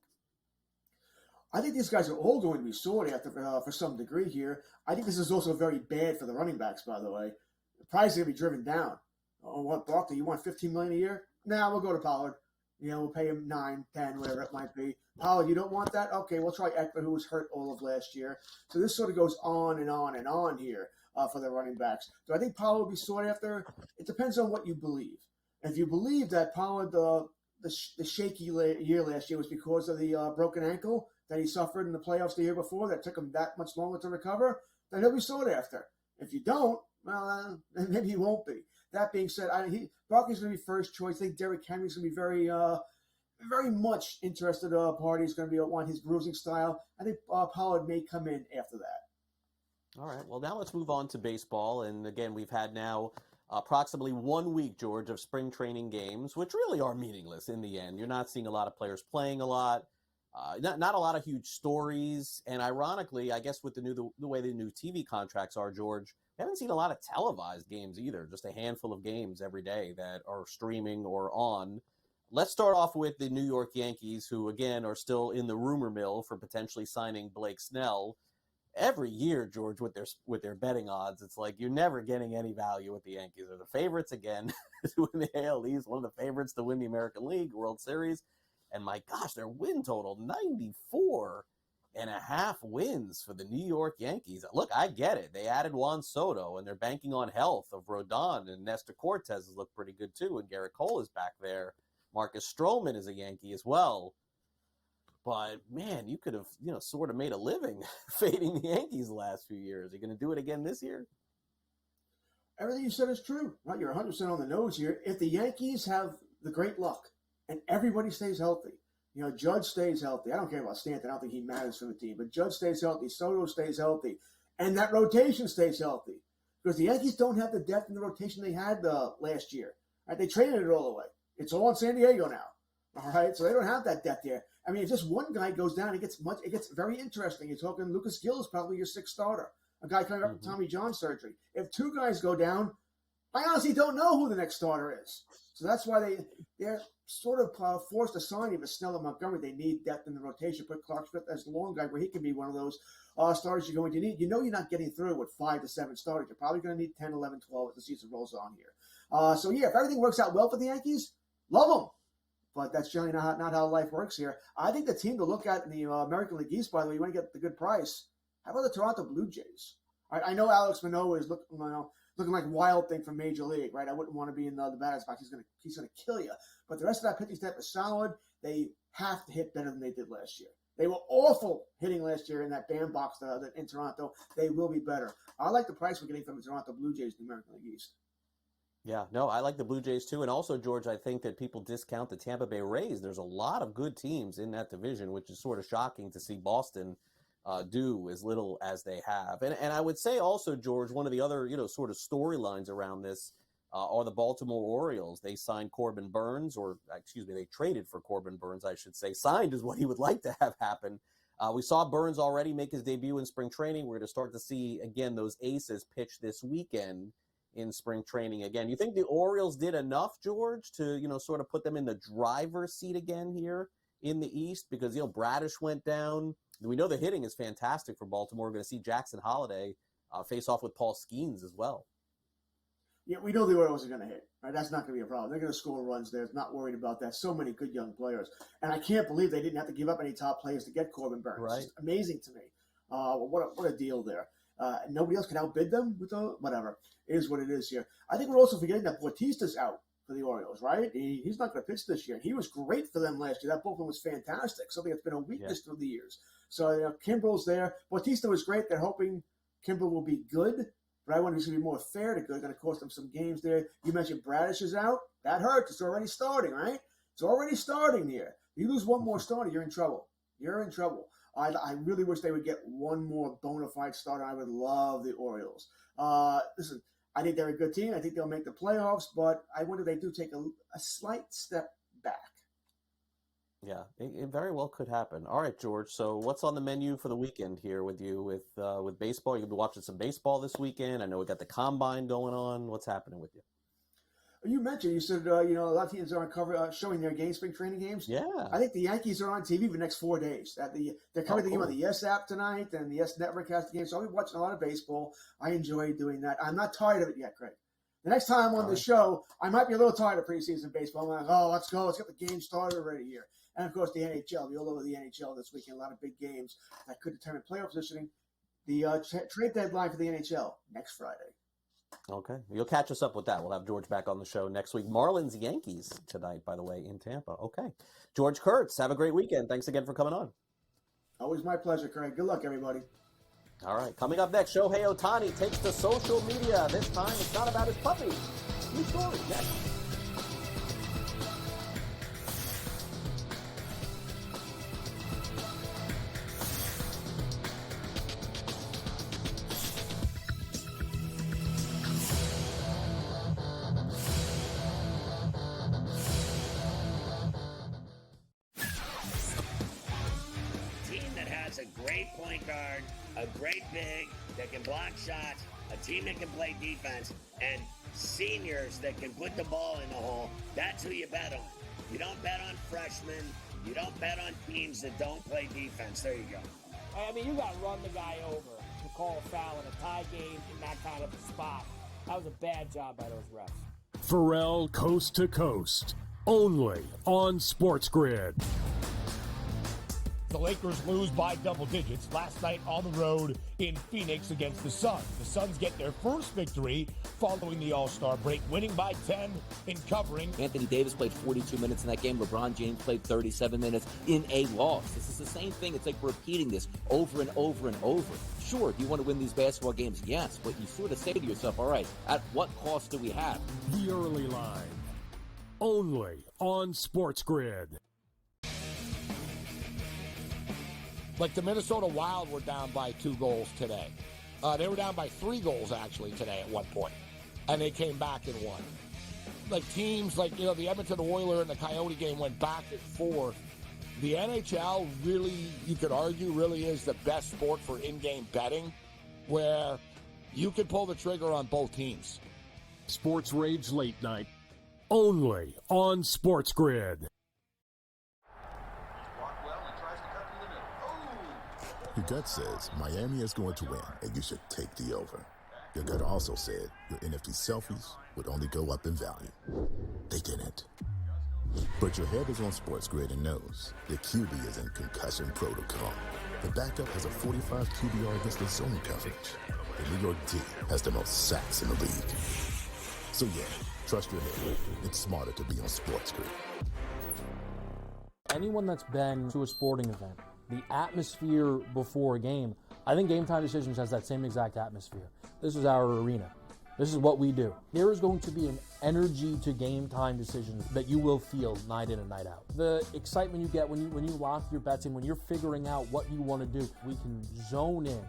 I think these guys are all going to be sought after for some degree here. I think this is also very bad for the running backs, by the way. The price is going to be driven down. Oh, what, Barkley, you want $15 million a year? Nah, we'll go to Pollard. We'll pay him 9, 10, whatever it might be. Pollard, you don't want that? Okay, we'll try Eckler, who was hurt all of last year. So this sort of goes on and on and on here for the running backs. Do I think Pollard will be sought after? It depends on what you believe. If you believe that Pollard, the shaky year last year was because of the broken ankle that he suffered in the playoffs the year before that took him that much longer to recover, then he'll be sought after. If you don't, well, maybe he won't be. That being said, Barkley's going to be first choice. I think Derrick Henry's going to be very much interested party. He's going to want his bruising style. I think Pollard may come in after that. All right. Well, now let's move on to baseball. And again, we've had now approximately 1 week, George, of spring training games, which really are meaningless in the end. You're not seeing a lot of players playing a lot, not a lot of huge stories. And ironically, I guess with the way the new TV contracts are, George, we haven't seen a lot of televised games either, just a handful of games every day that are streaming or on. Let's start off with the New York Yankees, who, again, are still in the rumor mill for potentially signing Blake Snell. Every year, George, with their betting odds, it's like you're never getting any value with the Yankees. They're the favorites again to win the AL East, one of the favorites to win the American League, World Series. And my gosh, their win total, 94.5 wins for the New York Yankees. Look, I get it. They added Juan Soto, and they're banking on health of Rodon, and Nestor Cortez has looked pretty good too, and Garrett Cole is back there. Marcus Stroman is a Yankee as well. But, man, you could have, sort of made a living fading the Yankees the last few years. Are you going to do it again this year? Everything you said is true. Right? You're 100% on the nose here. If the Yankees have the great luck and everybody stays healthy, Judge stays healthy. I don't care about Stanton. I don't think he matters for the team. But Judge stays healthy. Soto stays healthy. And that rotation stays healthy. Because the Yankees don't have the depth in the rotation they had last year. Right? They traded it all away. It's all in San Diego now. All right? So they don't have that depth there. I mean, if just one guy goes down, it gets very interesting. You're talking Lucas Gill is probably your sixth starter. a guy coming up with Tommy John surgery. If two guys go down, I honestly don't know who the next starter is. So that's why they're sort of forced to sign him as Snell and Montgomery. They need depth in the rotation. Put Clark Smith as the long guy where he can be one of those starters you're going to need. You know you're not getting through with 5 to 7 starters. You're probably going to need 10, 11, 12 as the season rolls on here. So, yeah, if everything works out well for the Yankees, love them. But that's generally not how life works here. I think the team to look at in the American League East, by the way, you want to get the good price. How about the Toronto Blue Jays? I know Alex Manoah is looking like Wild Thing from Major League, right? I wouldn't want to be in the batter's box. He's gonna kill you. But the rest of that pitching staff is solid. They have to hit better than they did last year. They were awful hitting last year in that bandbox in Toronto. They will be better. I like the price we're getting from the Toronto Blue Jays in the American League East. Yeah, no, I like the Blue Jays too. And also, George, I think that people discount the Tampa Bay Rays. There's a lot of good teams in that division, which is sort of shocking to see Boston do as little as they have. And I would say also, George, one of the other, sort of storylines around this are the Baltimore Orioles. They signed Corbin Burns, they traded for Corbin Burns, I should say. Signed is what he would like to have happen. We saw Burns already make his debut in spring training. We're going to start to see, again, those aces pitch this weekend in spring training again. You think the Orioles did enough, George, to, sort of put them in the driver's seat again here in the East? Because, Bradish went down. We know the hitting is fantastic for Baltimore. We're going to see Jackson Holliday face off with Paul Skeens as well. Yeah, we know the Orioles are going to hit. Right? That's not going to be a problem. They're going to score runs there. Not worried about that. So many good young players. And I can't believe they didn't have to give up any top players to get Corbin Burns. Right. It's amazing to me. What a deal there. Nobody else can outbid them with whatever. It is what it is here. I think we're also forgetting that Bautista's out for the Orioles, right? He's not going to pitch this year. He was great for them last year. That bullpen was fantastic. Something that's been a weakness through the years. So Kimbrel's there. Bautista was great. They're hoping Kimbrel will be good. But I wonder if he's going to be more fair to good. Going to cost them some games there. You mentioned Bradish is out. That hurts. It's already starting, right? It's already starting here. You lose one more starter, you're in trouble. You're in trouble. I really wish they would get one more bona fide starter. I would love the Orioles. Listen, I think they're a good team. I think they'll make the playoffs, but I wonder if they do take a slight step back. Yeah, it very well could happen. All right, George. So what's on the menu for the weekend here with you with baseball? You'll be watching some baseball this weekend. I know we got the combine going on. What's happening with you? You said, a lot of teams are showing their spring training games. Yeah. I think the Yankees are on TV for the next 4 days. They're covering the game on the Yes app tonight, and the Yes Network has the game. So I'll be watching a lot of baseball. I enjoy doing that. I'm not tired of it yet, Craig. The next time I'm on the show, I might be a little tired of preseason baseball. I'm like, let's go. Let's get the game started already here. And, of course, the NHL. Be all over the NHL this weekend. A lot of big games that could determine playoff positioning. The trade deadline for the NHL next Friday. Okay. You'll catch us up with that. We'll have George back on the show next week. Marlins Yankees tonight, by the way, in Tampa. Okay. George Kurtz, have a great weekend. Thanks again for coming on. Always my pleasure, Craig. Good luck, everybody. All right. Coming up next, Shohei Ohtani takes to social media. This time it's not about his puppy. New story next. Point guard, a great big that can block shots, a team that can play defense, and seniors that can put the ball in the hole. That's who you bet on. You don't bet on freshmen. You don't bet on teams that don't play defense. There you go. I mean, you got to run the guy over to call a foul in a tie game in that kind of a spot. That was a bad job by those refs. Pharrell Coast to Coast, only on SportsGrid. The Lakers lose by double digits last night on the road in Phoenix against the Suns. The Suns get their first victory following the All-Star break, winning by 10 in covering. Anthony Davis played 42 minutes in that game. LeBron James played 37 minutes in a loss. This is the same thing. It's like repeating this over and over and over. Sure, do you want to win these basketball games? Yes, but you sort of say to yourself, all right, at what cost do we have? The Early Line, only on SportsGrid. Like the Minnesota Wild were down by 2 goals today. They were down by 3 goals, actually, today at one point. And they came back and won. Like teams like, the Edmonton Oilers and the Coyote game went back and forth. The NHL really, you could argue, really is the best sport for in-game betting. where you can pull the trigger on both teams. Sports Rage Late Night, only on SportsGrid. Your gut says Miami is going to win, and you should take the over. Your gut also said your NFT selfies would only go up in value. They didn't. But your head is on SportsGrid and knows the QB is in concussion protocol. The backup has a 45 QBR against the zone coverage. The New York D has the most sacks in the league. So yeah, trust your head. It's smarter to be on SportsGrid. Anyone that's been to a sporting event, the atmosphere before a game, I think Game Time Decisions has that same exact atmosphere. This is our arena. This is what we do. There is going to be an energy to Game Time Decisions that you will feel night in and night out. The excitement you get when you lock your bets in, when you're figuring out what you want to do, we can zone in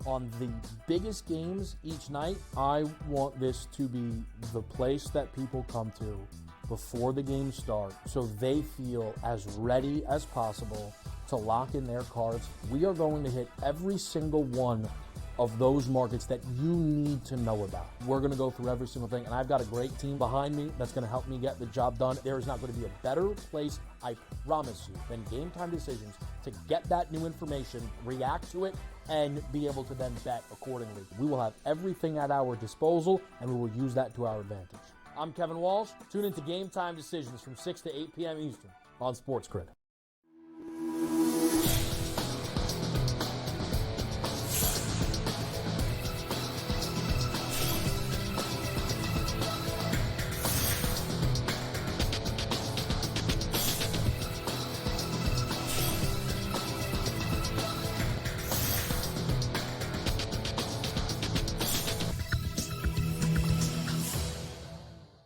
on the biggest games each night. I want this to be the place that people come to before the games start so they feel as ready as possible to lock in their cards. We are going to hit every single one of those markets that you need to know about. We're going to go through every single thing, and I've got a great team behind me that's going to help me get the job done. There is not going to be a better place, I promise you, than Game Time Decisions to get that new information, react to it, and be able to then bet accordingly. We will have everything at our disposal, and we will use that to our advantage. I'm Kevin Walsh. Tune into Game Time Decisions from 6 to 8 p.m. Eastern on SportsGrid.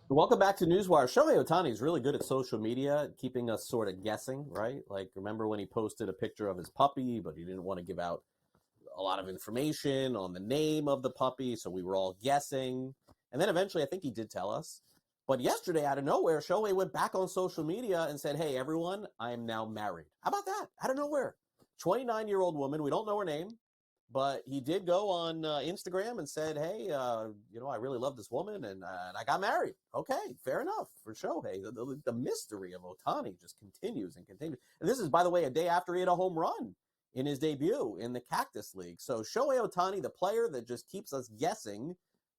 Welcome back to NewsWire. Shohei Ohtani is really good at social media, keeping us sort of guessing, right? Like, remember when he posted a picture of his puppy, but he didn't want to give out a lot of information on the name of the puppy, so we were all guessing. And then eventually, I think he did tell us. But yesterday, out of nowhere, Shohei went back on social media and said, hey, everyone, I am now married. How about that? Out of nowhere. 29-year-old woman, we don't know her name. But he did go on Instagram and said, hey, I really love this woman, and I got married. Okay, fair enough for Shohei. The mystery of Ohtani just continues and continues. And this is, by the way, a day after he hit a home run in his debut in the Cactus League. So Shohei Ohtani, the player that just keeps us guessing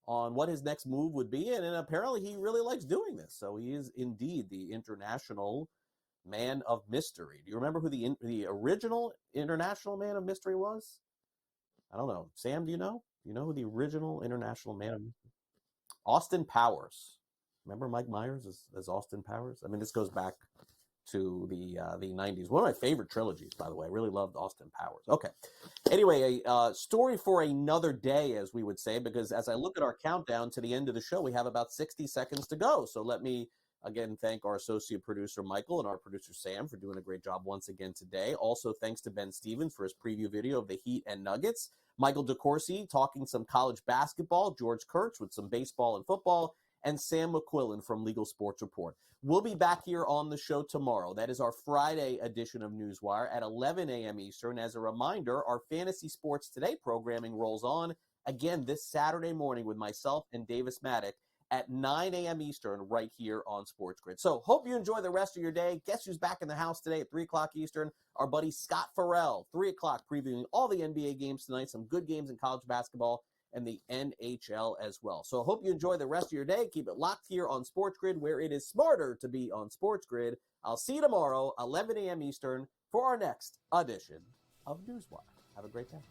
on what his next move would be, and apparently he really likes doing this. So he is indeed the international man of mystery. Do you remember who the original international man of mystery was? I don't know. Sam, do you know? Do you know who the original international man of mystery? Austin Powers. Remember Mike Myers as Austin Powers? I mean, this goes back to the 90s. One of my favorite trilogies, by the way. I really loved Austin Powers. Okay. Anyway, a story for another day, as we would say, because as I look at our countdown to the end of the show, we have about 60 seconds to go. So let me again thank our associate producer Michael and our producer Sam for doing a great job once again today. Also, thanks to Ben Stevens for his preview video of the Heat and Nuggets. Michael DeCourcy talking some college basketball, George Kurtz with some baseball and football, and Sam McQuillan from Legal Sports Report. We'll be back here on the show tomorrow. That is our Friday edition of NewsWire at 11 a.m. Eastern. As a reminder, our Fantasy Sports Today programming rolls on again this Saturday morning with myself and Davis Maddock at 9 a.m. Eastern right here on SportsGrid. So hope you enjoy the rest of your day. Guess who's back in the house today at 3 o'clock Eastern? Our buddy Scott Farrell, 3 o'clock, previewing all the NBA games tonight, some good games in college basketball, and the NHL as well. So I hope you enjoy the rest of your day. Keep it locked here on SportsGrid, where it is smarter to be on SportsGrid. I'll see you tomorrow, 11 a.m. Eastern, for our next edition of NewsWire. Have a great day.